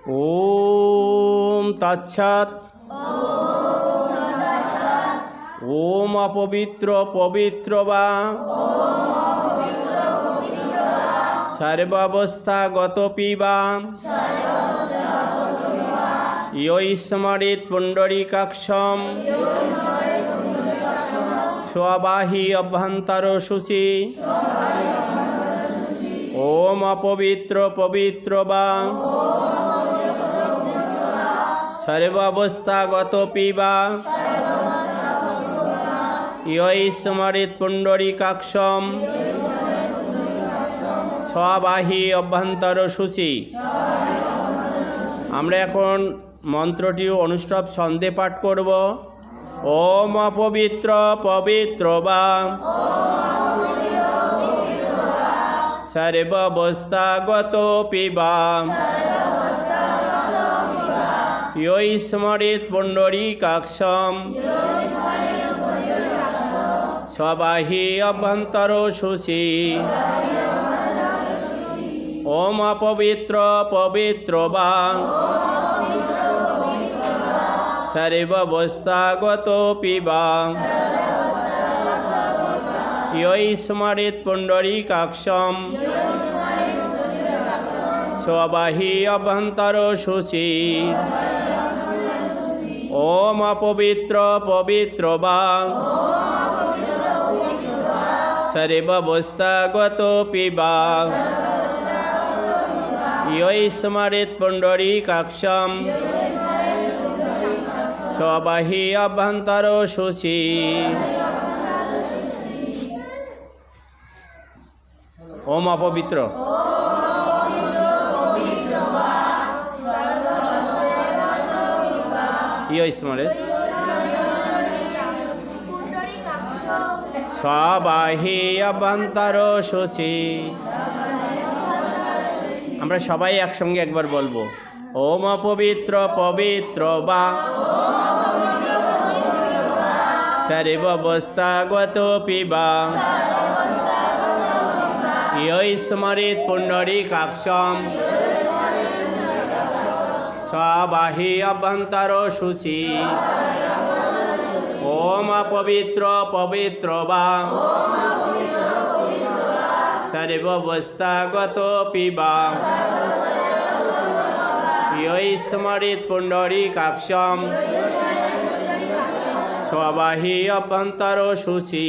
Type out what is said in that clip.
ওম তৎসৎ। ওম অপবিত্র পবিত্র বা সর্বাবস্থাগতপি বা ইয় স্মরেৎ পুণ্ডরীকাক্ষম স্ববাহী অভ্যন্তর শুচি। ওম অপবিত্র পবিত্র বা সর্বাবস্থাগতপি বা ইয় স্মরেৎ পুণ্ডরীকাক্ষম স্ববাহী অভ্যন্তর শুচি। আমরা এখন মন্ত্রটি অনুষ্ঠব ছন্দে পাঠ করব। ওম অপবিত্র পবিত্র বা সর্বাবস্থাগতপি বা ইয় স্মরেৎ পুণ্ডরীকাক্ষম স্ববাহী অভ্যন্তর শুচি। ওম অপবিত্র পবিত্র বা সর্বাবস্থাগতপি বা ইয় স্মরেৎ পুণ্ডরীকাক্ষম স্ববাহী অভ্যন্তর শুচি। ওম অপবিত্র পবিত্র বা সর্বাবস্থাগতপি বা ইয় স্মরেৎ পুণ্ডরীকাক্ষম স্ববাহী অভ্যন্তর শুচি। ওম অপবিত্র ইয় স্মরেৎ স্ববাহী অভ্যন্তর শুচি। আমরা সবাই একসঙ্গে একবার বলবো। ওম অপবিত্র পবিত্র বা সর্বাবস্থাগতপি বা ইয় স্মরেৎ পুণ্ডরীকাক্ষম স্ববাহী অভ্যন্তর শুচি। ওম অপবিত্র পবিত্র বা সর্বাবস্থাগতপি বা ইয় স্মরেৎ পুণ্ডরীকাক্ষম স্ববাহী অভ্যন্তর শুচি।